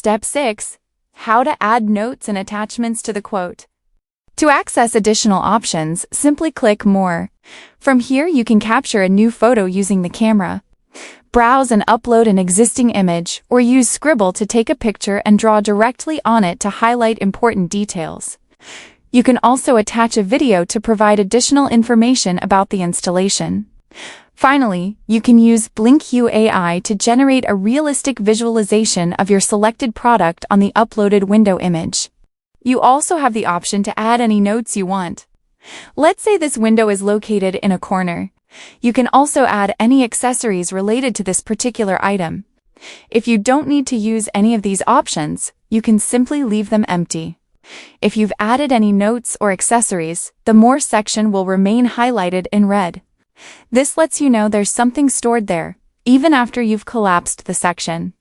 Step 6. How to add notes and attachments to the quote. To access additional options, simply click More. From here you can capture a new photo using the camera. Browse and upload an existing image, or use Scribble to take a picture and draw directly on it to highlight important details. You can also attach a video to provide additional information about the installation. Finally, you can use BlinQ AI to generate a realistic visualization of your selected product on the uploaded window image. You also have the option to add any notes you want. Let's say this window is located in a corner. You can also add any accessories related to this particular item. If you don't need to use any of these options, you can simply leave them empty. If you've added any notes or accessories, the More section will remain highlighted in red. This lets you know there's something stored there, even after you've collapsed the section.